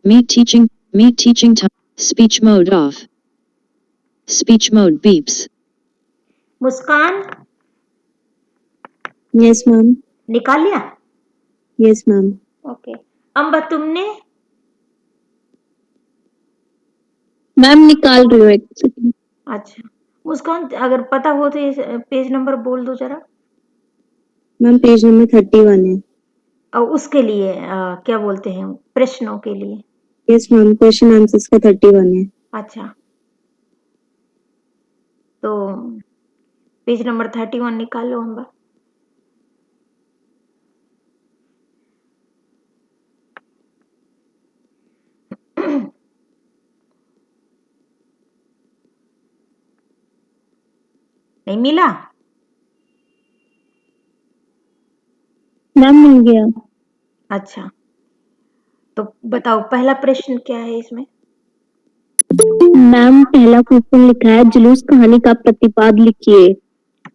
Meet teaching time. Speech mode off. Speech mode beeps. मुस्कान Yes, ma'am. निकाल लिया? Yes, ma'am. Okay. Amba तुमने? Ma'am निकाल रही हूँ एक सेकंड। अच्छा मुस्कान, अगर पता हो तो ये पेज नंबर बोल दो जरा। मैम पेज नंबर 31 है। और उसके लिए क्या बोलते हैं, प्रश्नों के लिए? यस मैम, क्वेश्चन आंसर्स का 31 है। अच्छा, तो पेज नंबर 31 निकाल लो अम्बा। नहीं मिला? मैम मिल गया। अच्छा, तो बताओ पहला प्रश्न क्या है इसमें? मैम पहला क्वेश्चन लिखा है, जुलूस कहानी का प्रतिपाद लिखिए।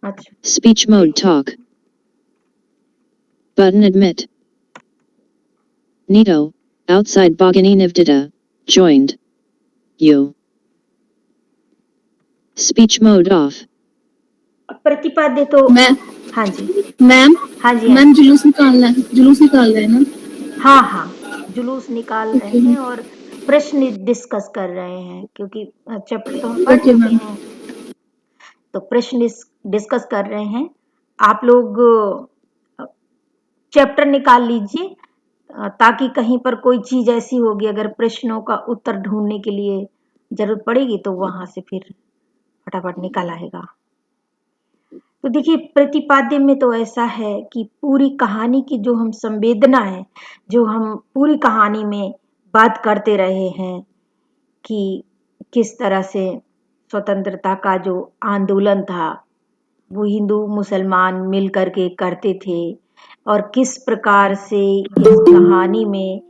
अच्छा, Speech mode talk. Button admit. Nito, outside Bogani Nivdita, joined. You. Speech mode off. प्रतिपाद्य तो मैं हाँ जी, मैम हाँ जी, हाँ मैम जी। जुलूस निकाल रहे हैं ना। हाँ हाँ, जुलूस निकाल रहे ओके हैं और प्रश्न डिस्कस कर रहे हैं, क्योंकि चैप्टर तो हम पढ़ ओके चुके मैम। हैं, तो प्रश्न डिस्कस कर रहे हैं। आप लोग चैप्टर निकाल लीजिए, ताकि कहीं पर कोई चीज ऐसी होगी, अगर प्रश्नों का उत्तर ढूंढने के लिए जरूरत पड़ेगी तो वहां से फिर फटाफट निकल आएगा। तो देखिए, प्रतिपाद्य में तो ऐसा है कि पूरी कहानी की जो हम संवेदना है, जो हम पूरी कहानी में बात करते रहे हैं कि किस तरह से स्वतंत्रता का जो आंदोलन था वो हिंदू मुसलमान मिल करके करते थे, और किस प्रकार से इस कहानी में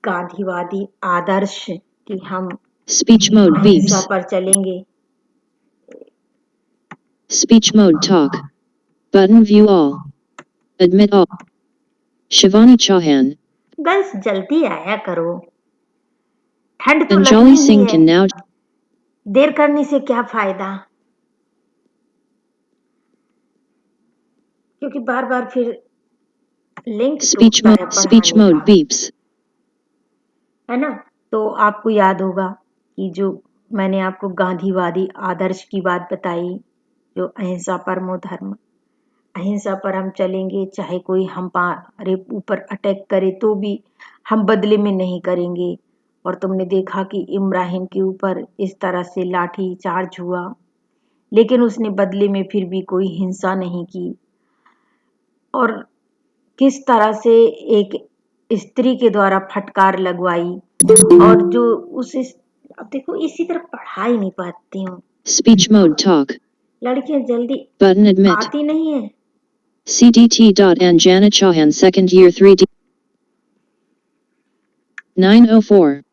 गांधीवादी आदर्श कि हम Speech mode अहिंसा beeps. पर चलेंगे। Speech mode talk. Button view all. Admit all. Shivani Chauhan. Girls जल्दी आया करो, ठंड तो Anjali लगनी ही Singh है, can now. देर करने से क्या फायदा, क्योंकि बार बार फिर लिंक Speech टूटता है mode. Speech पढ़ाने mode का, beeps. है ना? तो आपको याद होगा कि जो मैंने आपको गांधीवादी आदर्श की बात बताई, जो अहिंसा परमो धर्म, अहिंसा पर हम चलेंगे, चाहे कोई हमारे ऊपर अटैक करे तो भी हम बदले में नहीं करेंगे। और तुमने देखा कि इब्राहिम के ऊपर इस तरह से लाठी चार्ज हुआ, लेकिन उसने बदले में फिर भी कोई हिंसा नहीं की। और किस तरह से एक स्त्री के द्वारा फटकार लगवाई, और जो अब देखो इसी तरह पढ़ा ही नहीं पाती हूँ, Speech mode talk. लड़कियां जल्दी Button admit. आती नहीं है। CDT. Anjana Chauhan second year 3D. 904.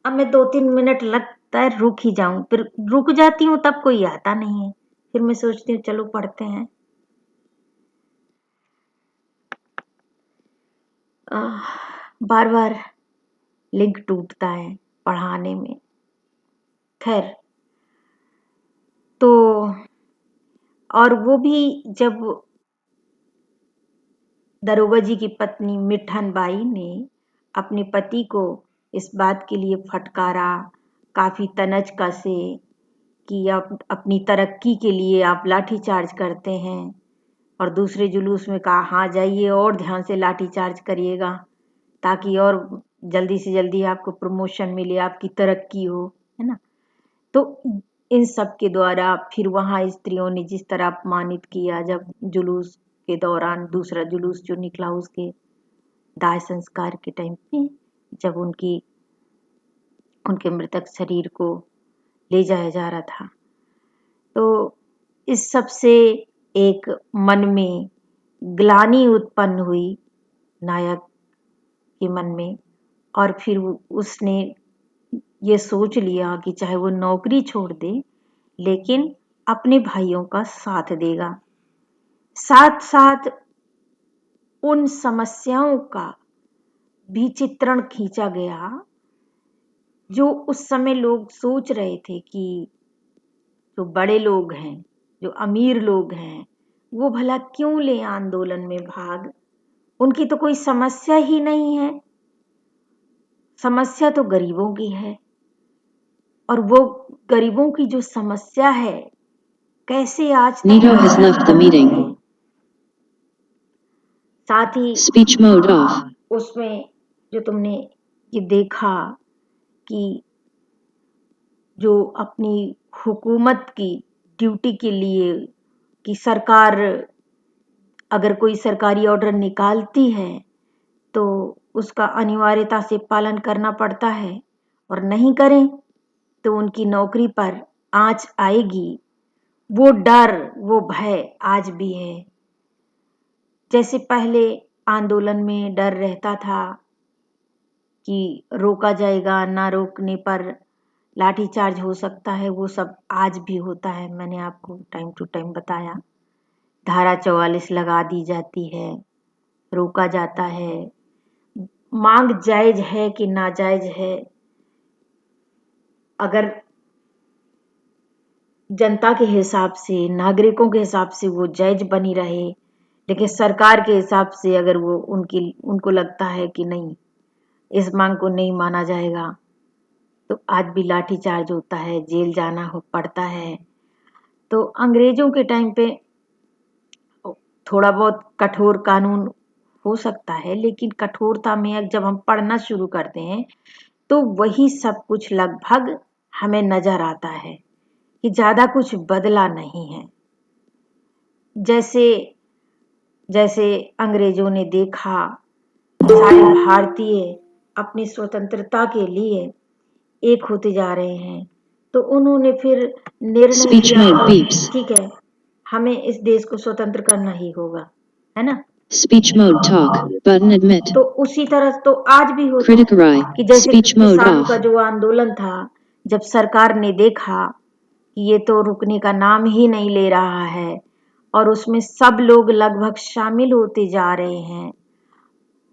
अब मैं 2-3 मिनट लगता है रुक ही जाऊं, फिर रुक जाती हूँ तब कोई आता नहीं है, फिर मैं सोचती हूँ चलो पढ़ते हैं। बार बार लिंक टूटता है पढ़ाने में। खैर, तो और वो भी जब दरोगा जी की पत्नी मिठन बाई ने अपने पति को इस बात के लिए फटकारा, काफी तनज कसे कि आप अपनी तरक्की के लिए आप लाठी चार्ज करते हैं, और दूसरे जुलूस में कहा हाँ जाइए और ध्यान से लाठी चार्ज करिएगा, ताकि और जल्दी से जल्दी आपको प्रमोशन मिले, आपकी तरक्की हो, है ना? तो इन सब के द्वारा फिर वहां स्त्रियों ने जिस तरह अपमानित किया, जब जुलूस के दौरान दूसरा जुलूस जो निकला उसके दाह संस्कार के टाइम पे, जब उनके मृतक शरीर को ले जाया जा रहा था, तो इस सब से एक मन में ग्लानि उत्पन्न हुई नायक के मन में, और फिर उसने ये सोच लिया कि चाहे वो नौकरी छोड़ दे लेकिन अपने भाइयों का साथ देगा। साथ साथ उन समस्याओं का भी चित्रण खींचा गया जो उस समय लोग सोच रहे थे कि जो बड़े लोग हैं, जो अमीर लोग हैं, वो भला क्यों ले आंदोलन में भाग, उनकी तो कोई समस्या ही नहीं है, समस्या तो गरीबों की है। और वो गरीबों की जो समस्या है कैसे आज तक Nito has left the meeting. साथ ही Speech mode off. उसमें जो तुमने ये देखा कि जो अपनी हुकूमत की ड्यूटी के लिए कि सरकार अगर कोई सरकारी ऑर्डर निकालती है तो उसका अनिवार्यता से पालन करना पड़ता है, और नहीं करें तो उनकी नौकरी पर आंच आएगी। वो डर, वो भय आज भी है। जैसे पहले आंदोलन में डर रहता था कि रोका जाएगा, ना रोकने पर लाठीचार्ज हो सकता है, वो सब आज भी होता है। मैंने आपको टाइम टू टाइम बताया। धारा 44 लगा दी जाती है, रोका जाता है। मांग जायज है कि नाजायज है, अगर जनता के हिसाब से, नागरिकों के हिसाब से वो जायज बनी रहे, लेकिन सरकार के हिसाब से अगर वो उनको लगता है कि नहीं, इस मांग को नहीं माना जाएगा, तो आज भी लाठीचार्ज होता है, जेल जाना पड़ता है। तो अंग्रेजों के टाइम पे थोड़ा बहुत कठोर कानून हो सकता है, लेकिन कठोरता में जब हम पढ़ना शुरू करते हैं तो वही सब कुछ लगभग हमें नजर आता है कि ज्यादा कुछ बदला नहीं है। जैसे जैसे अंग्रेजों ने देखा कि सारे भारतीय अपनी स्वतंत्रता के लिए एक होते जा रहे हैं, तो उन्होंने फिर निर्णय Speech लिया mode कि beeps. ठीक है, हमें इस देश को स्वतंत्र करना ही होगा, है ना। Speech mode talk. Button admit. तो उसी तरह तो आज भी होता Critic है Rai. कि जैसे Speech mode किसानों off. का जो आंदोलन था, जब सरकार ने देखा कि ये तो रुकने का नाम ही नहीं ले रहा है और उसमें सब लोग लगभग शामिल होते जा रहे हैं,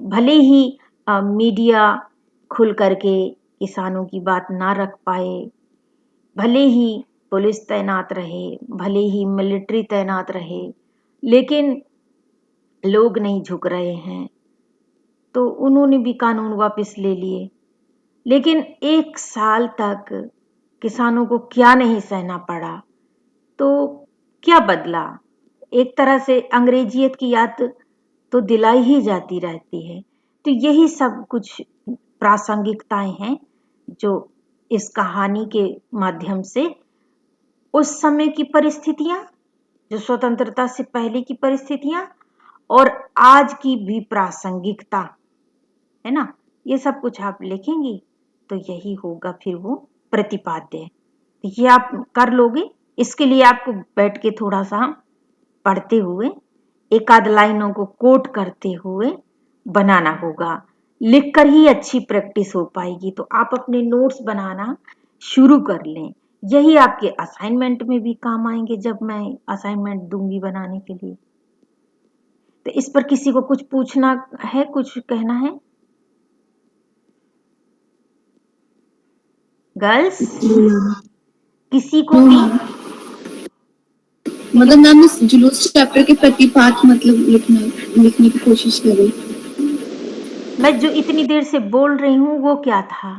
भले ही मीडिया खुल करके किसानों की बात ना रख पाए, भले ही पुलिस तैनात रहे, भले ही मिलिट्री तैनात रहे, लेकिन लोग नहीं झुक रहे हैं, तो उन्होंने भी कानून वापस ले लिए। लेकिन 1 साल तक किसानों को क्या नहीं सहना पड़ा, तो क्या बदला। एक तरह से अंग्रेजियत की याद तो दिलाई ही जाती रहती है। तो यही सब कुछ प्रासंगिकताएं हैं जो इस कहानी के माध्यम से उस समय की परिस्थितियां, जो स्वतंत्रता से पहले की परिस्थितियां और आज की भी प्रासंगिकता, है ना, ये सब कुछ आप लिखेंगी तो यही होगा फिर वो प्रतिपाद्य। ये आप कर लोगे। इसके लिए आपको बैठ के थोड़ा सा पढ़ते हुए, एक आध लाइनों को कोट करते हुए बनाना होगा। लिखकर ही अच्छी प्रैक्टिस हो पाएगी। तो आप अपने नोट्स बनाना शुरू कर लें। यही आपके असाइनमेंट में भी काम आएंगे जब मैं असाइनमेंट दूंगी बनाने के लिए। तो इस पर किसी को कुछ पूछना है, कुछ कहना है? गर्ल्स, किसी को भी? मतलब मैम इस जुलूस चैप्टर के प्रतिपाद मतलब लिखने की कोशिश कर रही। मैं जो इतनी देर से बोल रही हूँ वो क्या था?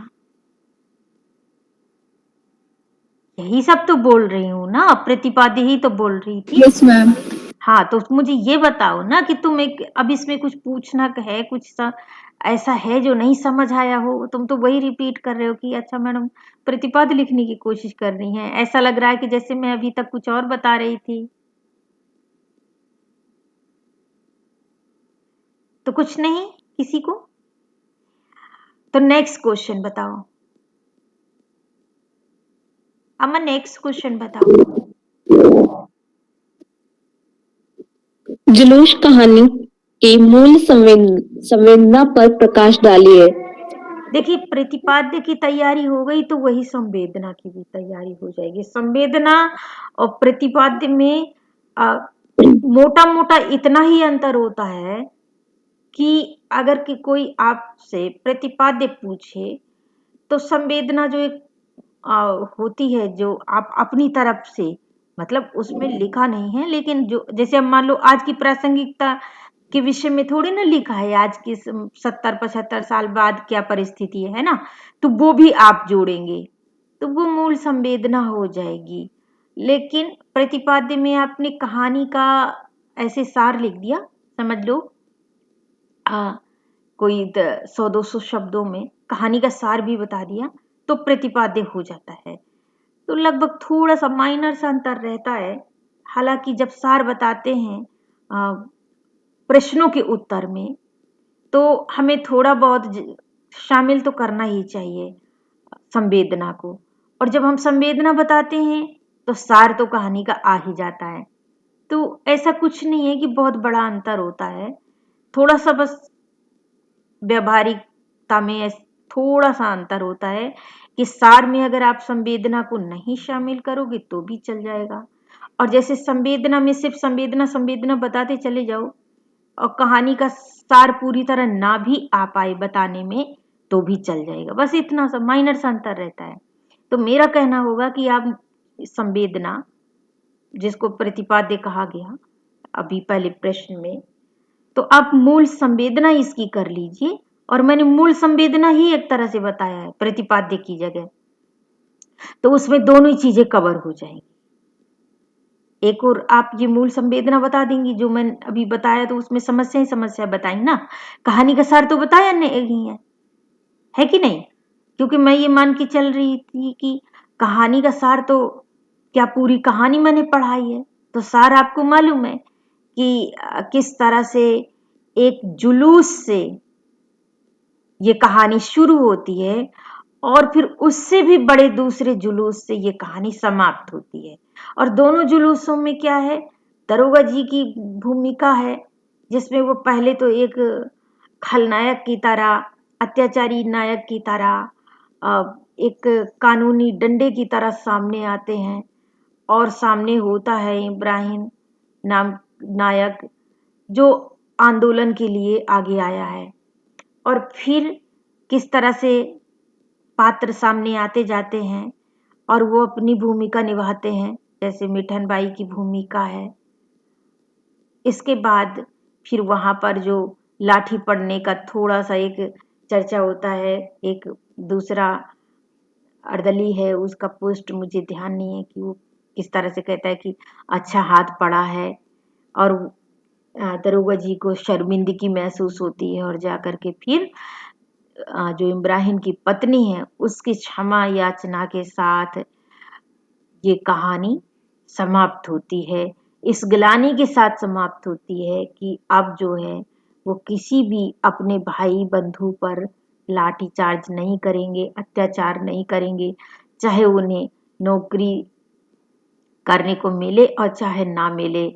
यही सब तो बोल रही हूँ ना, प्रतिपाद्य ही तो बोल रही थी। Yes ma'am. हाँ, तो मुझे ये बताओ ना कि तुम अब इसमें कुछ पूछना है, कुछ ऐसा है जो नहीं समझ आया हो। तुम तो वही रिपीट कर रहे हो कि अच्छा मैडम प्रतिपाद्य लिखने की कोशिश कर रही हैं। ऐसा लग रहा है कि जैसे मैं अभी तक कुछ और बता रही थी। तो कुछ नहीं किसी को? तो नेक्स्ट क्वेश्चन बताओ। अम्मा नेक्स्ट क्वेश्चन बताओ। जुलूस कहानी के मूल संवेदना पर प्रकाश डालिए। देखिए, प्रतिपाद्य की तैयारी हो गई तो वही संवेदना की भी तैयारी हो जाएगी। संवेदना और प्रतिपाद्य में मोटा मोटा इतना ही अंतर होता है कि अगर कि कोई आपसे प्रतिपाद्य पूछे तो संवेदना जो एक होती है, जो आप अपनी तरफ से, मतलब उसमें लिखा नहीं है, लेकिन जो जैसे अब मान लो आज की प्रासंगिकता के विषय में थोड़ी ना लिखा है आज की 70-75 साल बाद क्या परिस्थिति है ना, तो वो भी आप जोड़ेंगे तो वो मूल संवेदना हो जाएगी। लेकिन प्रतिपाद्य में आपने कहानी का ऐसे सार लिख दिया, समझ लो कोई 100-200 शब्दों में कहानी का सार भी बता दिया तो प्रतिपाद्य हो जाता है। तो लगभग थोड़ा सा माइनर सा अंतर रहता है। हालांकि जब सार बताते हैं प्रश्नों के उत्तर में तो हमें थोड़ा बहुत शामिल तो करना ही चाहिए संवेदना को, और जब हम संवेदना बताते हैं तो सार तो कहानी का आ ही जाता है। तो ऐसा कुछ नहीं है कि बहुत बड़ा अंतर होता है, थोड़ा सा बस व्यवहारिकता में थोड़ा सा अंतर होता है कि सार में अगर आप संवेदना को नहीं शामिल करोगे तो भी चल जाएगा, और जैसे संवेदना में सिर्फ संवेदना संवेदना बताते चले जाओ और कहानी का सार पूरी तरह ना भी आ पाए बताने में तो भी चल जाएगा। बस इतना सा माइनर सा अंतर रहता है। तो मेरा कहना होगा कि आप संवेदना, जिसको प्रतिपाद्य कहा गया अभी पहले प्रश्न में, तो आप मूल संवेदना इसकी कर लीजिए, और मैंने मूल संवेदना ही एक तरह से बताया है प्रतिपाद्य की जगह, तो उसमें दोनों ही चीजें कवर हो जाएंगी। एक और आप ये मूल संवेदना बता देंगी जो मैंने अभी बताया, तो उसमें समस्या ही समस्या बताई ना, कहानी का सार तो बताया नहीं है कि नहीं? क्योंकि मैं ये मान के चल रही थी कि कहानी का सार तो क्या पूरी कहानी मैंने पढ़ाई है, तो सार आपको मालूम है कि किस तरह से एक जुलूस से ये कहानी शुरू होती है और फिर उससे भी बड़े दूसरे जुलूस से ये कहानी समाप्त होती है। और दोनों जुलूसों में क्या है, दरोगा जी की भूमिका है जिसमें वो पहले तो एक खलनायक की तरह, अत्याचारी नायक की तरह, एक कानूनी डंडे की तरह सामने आते हैं, और सामने होता है इब्राहिम नाम नायक जो आंदोलन के लिए आगे आया है, और फिर किस तरह से पात्र सामने आते जाते हैं और वो अपनी भूमिका निभाते हैं, जैसे मिठन बाई की भूमिका है। इसके बाद फिर वहां पर जो लाठी पड़ने का थोड़ा सा एक चर्चा होता है, एक दूसरा अर्दली है उसका पोस्ट मुझे ध्यान नहीं है कि वो किस तरह से कहता है कि अच्छा हाथ पड़ा है, और दरोगा जी को शर्मिंदगी महसूस होती है, और जाकर के फिर जो इब्राहिम की पत्नी है उसकी क्षमा याचना के साथ ये कहानी समाप्त होती है। इस गिलानी के साथ समाप्त होती है कि अब जो है वो किसी भी अपने भाई बंधु पर लाठीचार्ज नहीं करेंगे, अत्याचार नहीं करेंगे, चाहे उन्हें नौकरी करने को मिले और चाहे ना मिले।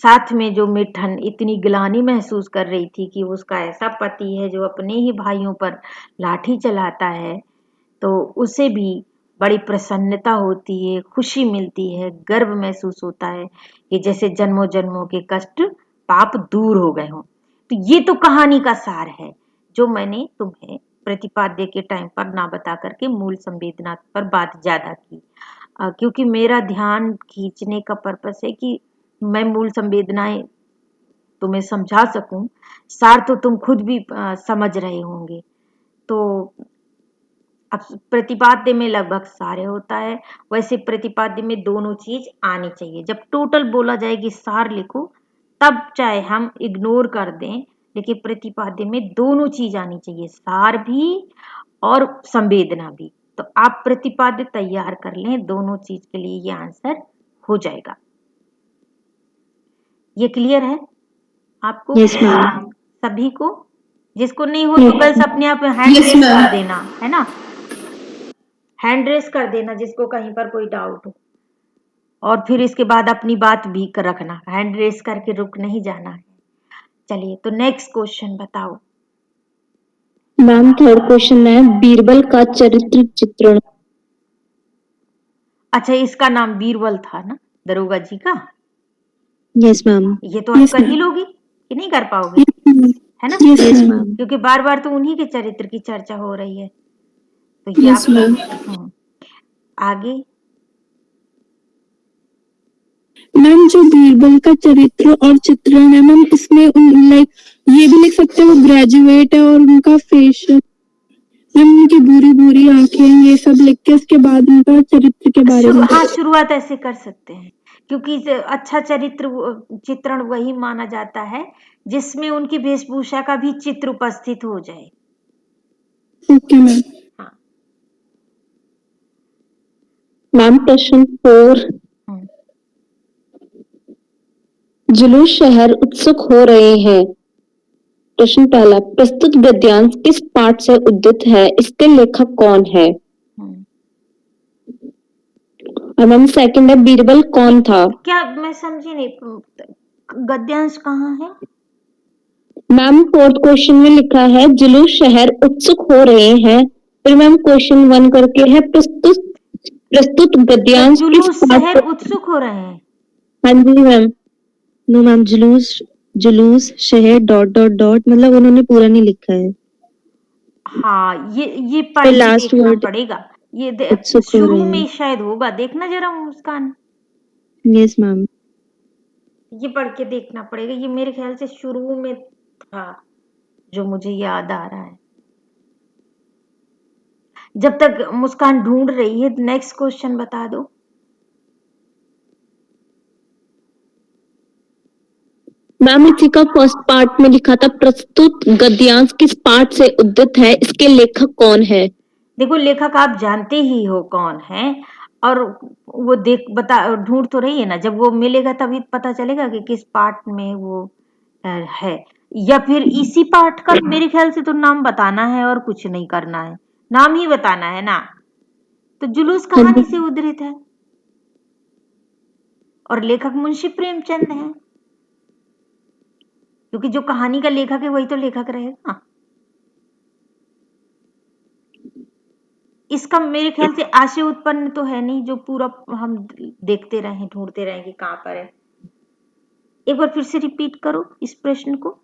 साथ में जो मिठन इतनी गिलानी महसूस कर रही थी कि उसका ऐसा पति है जो अपने ही भाइयों पर लाठी चलाता है, तो उसे भी बड़ी प्रसन्नता होती है, खुशी मिलती है, गर्व महसूस होता है कि जैसे जन्मों जन्मों के कष्ट पाप दूर हो गए हों। तो ये तो कहानी का सार है जो मैंने तुम्हें प्रतिपाद्य के टाइम पर ना बता करके मूल संवेदना पर बात ज्यादा की, क्योंकि मेरा ध्यान खींचने का पर्पस है कि मैं मूल संवेदनाएं तुम्हें समझा सकूं, सार तो तुम खुद भी समझ रहे होंगे। तो अब प्रतिपाद्य में लगभग सारे होता है, वैसे प्रतिपाद्य में दोनों चीज आनी चाहिए। जब टोटल बोला जाए कि सार लिखो तब चाहे हम इग्नोर कर दें, लेकिन प्रतिपाद्य में दोनों चीज आनी चाहिए, सार भी और संवेदना भी। तो आप प्रतिपाद्य तैयार कर लें, दोनों चीज के लिए ये आंसर हो जाएगा। ये क्लियर है आपको? Yes ma'am. सभी को? जिसको नहीं हो तो गर्ल्स अपने आप हैंड Yes, रेस ma'am. कर देना, है ना, हैंड रेस कर देना जिसको कहीं पर कोई डाउट हो, और फिर इसके बाद अपनी बात भी रखना, हैंड रेस करके रुक नहीं जाना है। चलिए तो नेक्स्ट क्वेश्चन बताओ। मैम थर्ड क्वेश्चन है बीरबल का चरित्र चित्रण। अच्छा, इसका नाम बीरबल था ना दरोगा जी का? Yes ma'am. ये तो आप कर ही लोगी कि नहीं कर पाओगे? है ना? Yes Yes, ma'am. ma'am. क्योंकि बार बार तो उन्हीं के चरित्र की चर्चा हो रही है, तो ये यस मैम। आपको आगे मैम जो बीरबल का चरित्र और चित्रण है मैम, इसमें लाइक ये भी लिख सकते हैं वो ग्रेजुएट है और उनका फेस, मैम उनकी बुरी बुरी आंखें, ये सब लिख के उसके बाद उनका चरित्र के बारे में हाँ, शुरुआत ऐसे कर सकते हैं, क्योंकि अच्छा चित्रण वही माना जाता है जिसमें उनकी वेशभूषा का भी चित्र उपस्थित हो जाए। Okay ma'am. हाँ। मैम प्रश्न 4, हम्म, जुलूस शहर उत्सुक हो रहे हैं। प्रश्न पहला, प्रस्तुत गद्यांश किस पाठ से उद्धृत है, इसके लेखक कौन है? हम्म। और मैम सेकंड है, बीरबल कौन था? क्या मैं समझी नहीं, गद्यांश कहाँ है? मैम फोर्थ क्वेश्चन में लिखा है जुलूस शहर उत्सुक हो रहे हैं, फिर मैम क्वेश्चन 1 करके है प्रस्तुत तो गद्यांश किस जुलूस पाठ शहर से? उत्सुक हो रहे हैं। हाँ जी मैम। No, ma'am. जुलूस शहर डॉट डॉट डॉट, मतलब उन्होंने पूरा नहीं लिखा है. हाँ, ये फिर पढ़ के लास्ट देखना वर्ड पड़ेगा। ये उत्सुक हो शुरू रहे में हैं. शायद होगा, देखना जरा मुस्कान, Yes, ma'am. ये पढ़ के देखना पड़ेगा। ये मेरे ख्याल से शुरू में था, जो मुझे याद आ रहा है। जब तक मुस्कान ढूंढ रही है, नेक्स्ट क्वेश्चन बता दो। मैम इसी का फर्स्ट पार्ट में लिखा था प्रस्तुत गद्यांश किस पाठ से उद्धृत है, इसके लेखक कौन है? देखो, लेखक आप जानते ही हो कौन है, और वो ढूंढ तो रही है ना, जब वो मिलेगा तभी पता चलेगा कि किस पार्ट में वो है, या फिर इसी पार्ट का मेरे ख्याल से तो नाम बताना है और कुछ नहीं करना है, नाम ही बताना है ना। तो जुलूस हाँ कहानी जी। से उद्धृत है और लेखक मुंशी प्रेमचंद है, क्योंकि जो कहानी का लेखक है वही तो लेखक रहेगा। इसका मेरे ख्याल से आशय उत्पन्न तो है नहीं, जो पूरा हम देखते रहे, ढूंढते रहे कि कहां पर है। एक बार फिर से रिपीट करो इस प्रश्न को।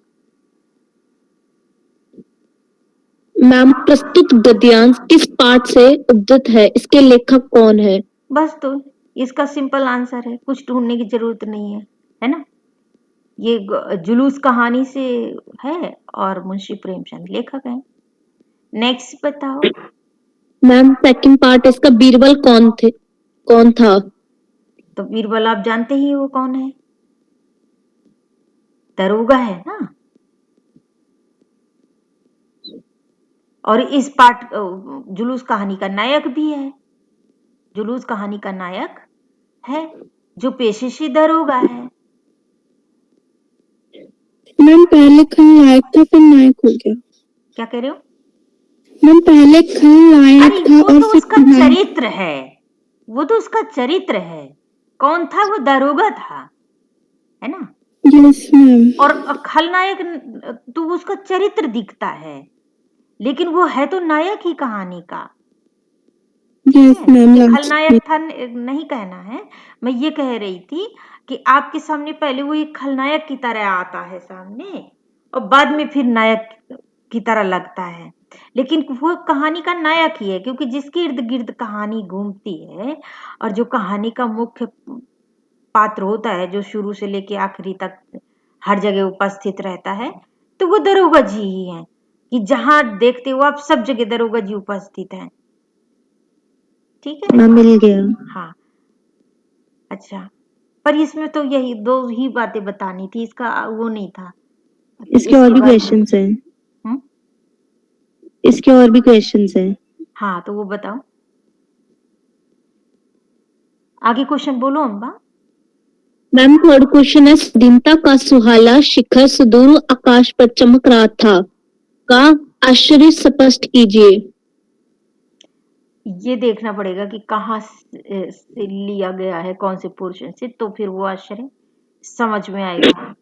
मैम प्रस्तुत गद्यांश किस पाठ से उद्धृत है, इसके लेखक कौन है? बस, तो इसका सिंपल आंसर है, कुछ ढूंढने की जरूरत नहीं है ना? ये जुलूस कहानी से है और मुंशी प्रेमचंद लेखक हैं। नेक्स्ट बताओ। मैम सेकंड पार्ट इसका बीरबल कौन था? तो बीरबल आप जानते ही हो कौन है, दरोगा है ना। और इस पाठ जुलूस कहानी का नायक भी है, जुलूस कहानी का नायक है जो पेशे से दरोगा है। मैम पहले खलनायक था फिर नायक हो गया। क्या कह रहे हो? मैम पहले खलनायक अरे था वो और तो फिर उसका नायक। चरित्र है, वो तो उसका चरित्र है। कौन था? वो दरोगा था, है ना। Yes ma'am. और खलनायक तो उसका चरित्र दिखता है, लेकिन वो है तो नायक ही कहानी का। यस है, मैम। ये लास्ट में। खलनायक था नहीं कहना है। मैं ये कह रही थी कि आपके सामने पहले वो एक खलनायक की तरह आता है सामने, और बाद में फिर नायक की तरह लगता है, लेकिन वो कहानी का नायक ही है, क्योंकि जिसके इर्द गिर्द कहानी घूमती है और जो कहानी का मुख्य पात्र होता है, जो शुरू से लेके आखिरी तक हर जगह उपस्थित रहता है, तो वो दरोगा जी ही हैं, कि जहां देखते हो आप सब जगह दरोगा जी उपस्थित हैं। ठीक है। मैम मिल गया. हाँ, अच्छा, पर इसमें तो यही दो ही बातें बतानी थी, इसका वो नहीं था कि इसके और इसके भी बारे में। क्वेश्चंस हैं. हम्म? इसके और भी क्वेश्चंस हैं. हाँ, तो वो बताओ, आगे क्वेश्चन बोलो अम्बा। मैम थर्ड क्वेश्चन है दीनता का सुहाला शिखर सुदूर आकाश पर चमक रहा था, का आश्चर्य स्पष्ट कीजिए। ये देखना पड़ेगा कि कहाँ से लिया गया है, कौन से पोर्शन से, तो फिर वो आश्चर्य समझ में आएगा।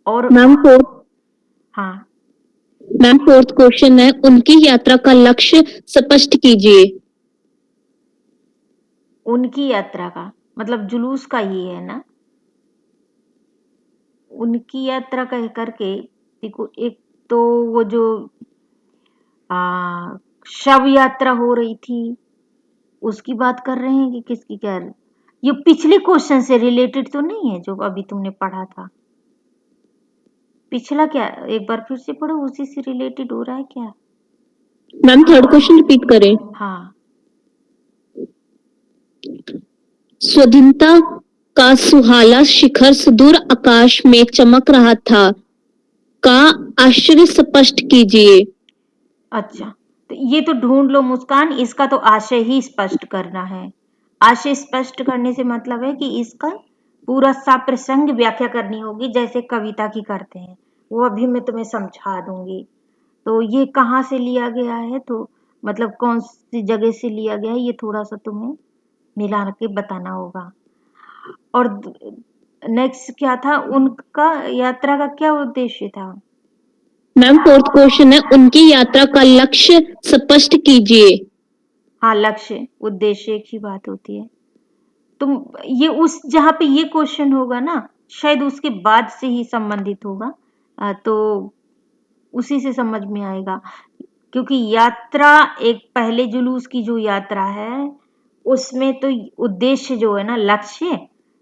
और मैम फोर्थ हाँ, मैम फोर्थ क्वेश्चन है उनकी यात्रा का लक्ष्य स्पष्ट कीजिए। उनकी यात्रा का मतलब जुलूस का ही है ना। उनकी यात्रा कह करके देखो, एक तो वो जो शव यात्रा हो रही थी उसकी बात कर रहे हैं कि किसकी कह रहे? ये पिछले क्वेश्चन से रिलेटेड तो नहीं है जो अभी तुमने पढ़ा था? पिछला क्या, एक बार फिर से पढ़ो, उसी से रिलेटेड हो रहा है क्या? मैम थर्ड क्वेश्चन रिपीट करें। हाँ, स्वाधीनता का सुहाला शिखर सुदूर आकाश में चमक रहा था का आश्चर्य स्पष्ट कीजिए। अच्छा, तो ये तो ढूंढ लो मुस्कान, इसका तो आशय ही स्पष्ट करना है। आशय स्पष्ट करने से मतलब है कि इसका पूरा साप्रसंग व्याख्या करनी होगी, जैसे कविता की करते हैं। वो अभी मैं तुम्हें समझा दूंगी। तो ये कहाँ से लिया गया है, तो मतलब कौन सी जगह से लिया गया है, ये थोड़ा सा तुम्हें मिला के बताना होगा। और नेक्स्ट क्या था, उनका यात्रा का क्या उद्देश्य था? मैम फोर्थ क्वेश्चन है उनकी यात्रा का लक्ष्य स्पष्ट कीजिए। हाँ, लक्ष्य उद्देश्य एक ही बात होती है। तुम ये उस जहाँ पे ये क्वेश्चन होगा ना, शायद उसके बाद से ही संबंधित होगा, तो उसी से समझ में आएगा। क्योंकि यात्रा एक पहले जुलूस की जो यात्रा है उसमें तो उद्देश्य जो है ना, लक्ष्य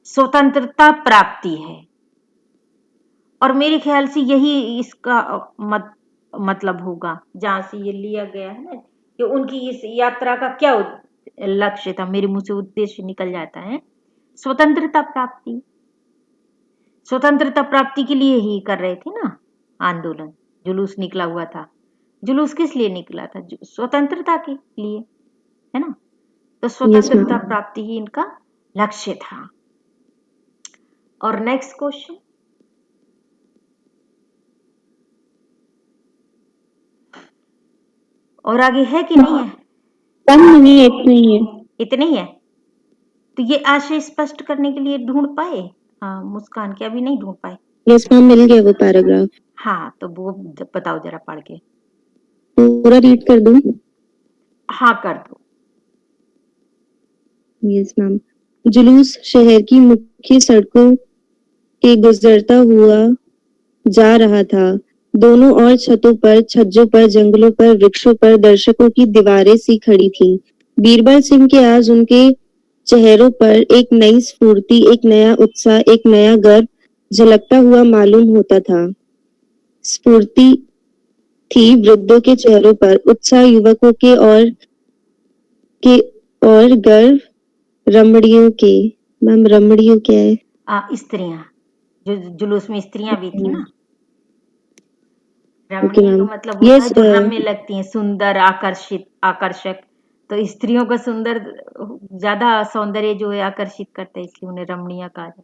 स्वतंत्रता प्राप्ति है। और मेरे ख्याल से यही इसका मतलब होगा जहां से ये लिया गया है ना, कि उनकी इस यात्रा का क्या लक्ष्य था। मेरे मुंह से उद्देश्य निकल जाता है स्वतंत्रता प्राप्ति। स्वतंत्रता प्राप्ति के लिए ही कर रहे थे ना आंदोलन, जुलूस निकला हुआ था। जुलूस किस लिए निकला था? स्वतंत्रता के लिए, है ना। तो स्वतंत्रता प्राप्ति ही इनका लक्ष्य था। और नेक्स्ट क्वेश्चन, और आगे है कि नहीं है? कम नहीं है, इतना ही है। इतने ही है। तो ये आशय स्पष्ट करने के लिए ढूंढ पाए मुस्कान, के अभी नहीं ढूंढ पाए? यस मैम मिल गया वो पैराग्राफ। हाँ, तो वो बताओ जरा पढ़ के। पूरा रीड कर दूं? हाँ, कर दो। Yes ma'am. जुलूस शहर की मुख्य सड़कों के गुजरता हुआ जा रहा था। दोनों ओर छतों पर, छज्जों पर, जंगलों पर, वृक्षों पर दर्शकों की दीवारें सी खड़ी थीं। बीरबल सिंह के आज उनके चेहरों पर एक नई स्फूर्ति, एक नया उत्साह, एक नया गर्व झलकता हुआ मालूम होता था। स्फूर्ति थी वृद्धों के चेहरों पर, उत्साह युवकों के और गर्व रमणियों के। मैम रमणियों क्या है? स्त्रियां, जो जुलूस में स्त्रियां भी थी ना। ओके रमणीय का मैम। मतलब होता है यस जो रम्य लगती है, सुंदर, आकर्षक। तो स्त्रियों का सुंदर ज्यादा सौंदर्य जो है आकर्षित करता है, इसलिए उन्हें रमणीय कहा जाता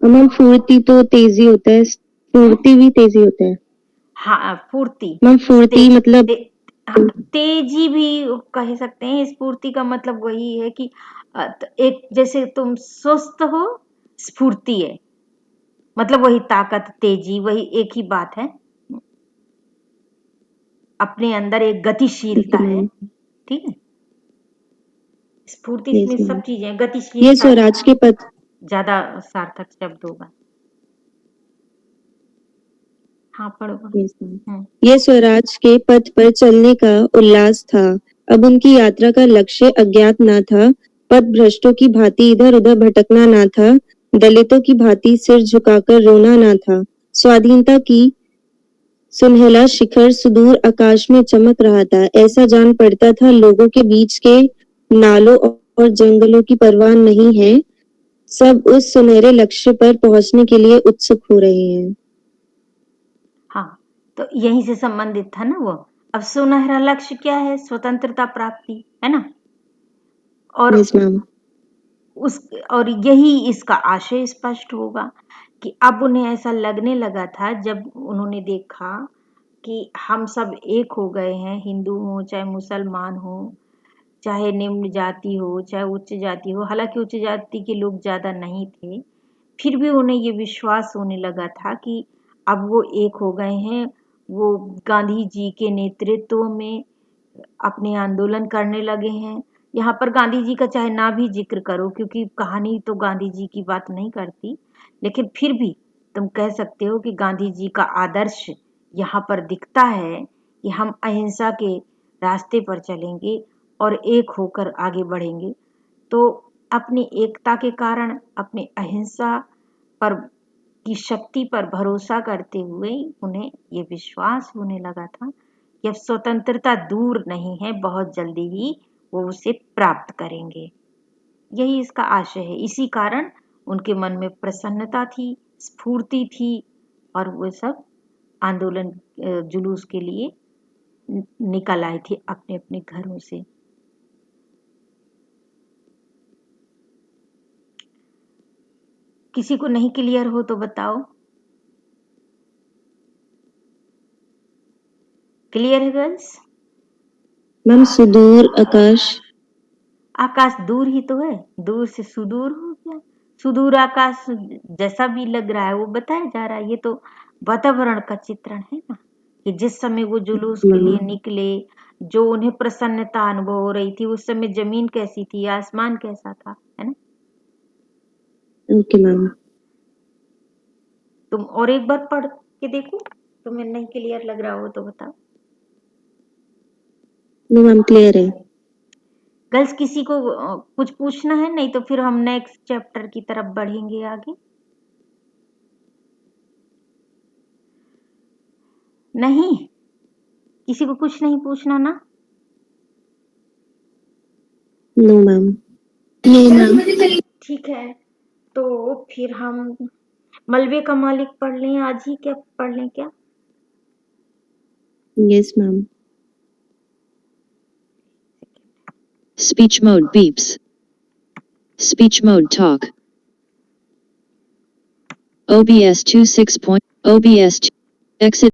मैम फुर्ती तो तेजी होता है, है। फुर्ती भी तेजी होता है। हाँ, फुर्ती। मैम फुर्ती मतलब हाँ, तेजी भी कह सकते हैं। स्फूर्ति का मतलब वही है कि एक जैसे तुम सुस्त हो, स्फूर्ति है, मतलब वही ताकत, तेजी, वही एक ही बात है। अपने अंदर एक गतिशीलता है, ठीक है। स्फूर्ति यस में सब मैम। चीजें, ये गतिशीलता स्वराज के पथ ज्यादा सार्थक शब्द होगा। हाँ, पढ़ो। Yes ma'am. ये स्वराज के पथ पर चलने का उल्लास था। अब उनकी यात्रा का लक्ष्य अज्ञात ना था। पथ भ्रष्टों की भांति इधर उधर भटकना ना था। दलितों की भांति सिर झुकाकर रोना ना था। स्वाधीनता की सुनहला शिखर सुदूर आकाश में चमक रहा था। ऐसा जान पड़ता था लोगों के बीच के नालों और जंगलों की परवाह नहीं है। सब उस सुनहरे लक्ष्य पर पहुंचने के लिए उत्सुक हो रहे हैं। हाँ, तो यहीं से संबंधित था ना वो। अब सुनहरा लक्ष्य क्या है? स्वतंत्रता प्राप्ति, है ना। और यस मैम। और यही इसका आशय स्पष्ट होगा कि अब उन्हें ऐसा लगने लगा था जब उन्होंने देखा कि हम सब एक हो गए हैं, हिंदू हो चाहे मुसलमान हो, चाहे निम्न जाति हो चाहे उच्च जाति हो। हालांकि उच्च जाति के लोग ज्यादा नहीं थे, फिर भी उन्हें ये विश्वास होने लगा था कि अब वो एक हो गए हैं। वो गांधी जी के नेतृत्व में अपने आंदोलन करने लगे हैं। यहाँ पर गांधी जी का चाहे ना भी जिक्र करो, क्योंकि कहानी तो गांधी जी की बात नहीं करती, लेकिन फिर भी तुम कह सकते हो कि गांधी जी का आदर्श यहाँ पर दिखता है कि हम अहिंसा के रास्ते पर चलेंगे और एक होकर आगे बढ़ेंगे। तो अपनी एकता के कारण, अपनी अहिंसा पर की शक्ति पर भरोसा करते हुए उन्हें ये विश्वास होने लगा था कि अब स्वतंत्रता दूर नहीं है, बहुत जल्दी ही वो उसे प्राप्त करेंगे। यही इसका आशय है। इसी कारण उनके मन में प्रसन्नता थी, स्फूर्ति थी और वो सब आंदोलन जुलूस के लिए निकल आए थे अपने अपने घरों से। किसी को नहीं क्लियर हो तो बताओ। क्लियर है गर्ल्स? मैम सुदूर आकाश। आकाश दूर ही तो है, दूर से सुदूर हो गया। सुदूर आकाश जैसा भी लग रहा है वो बताया जा रहा है। ये तो वातावरण का चित्रण है ना, कि जिस समय वो जुलूस के लिए निकले, जो उन्हें प्रसन्नता अनुभव हो रही थी, उस समय जमीन कैसी थी, आसमान कैसा था, है ना। Okay ma'am. तुम और एक बार पढ़ के देखो, तुम्हें नहीं क्लियर लग रहा हो तो बताओ। नो मैम क्लियर है। गर्ल्स किसी को कुछ पूछना है? नहीं तो फिर हम नेक्स्ट चैप्टर की तरफ बढ़ेंगे आगे। नहीं, किसी को कुछ नहीं पूछना ना? No ma'am. No ma'am. ठीक है, तो फिर हम मलबे का मालिक पढ़ लें आज ही, क्या पढ़ लें क्या? Yes ma'am. Speech mode beeps. Speech mode talk. OBS 26. OBS 2. Exit.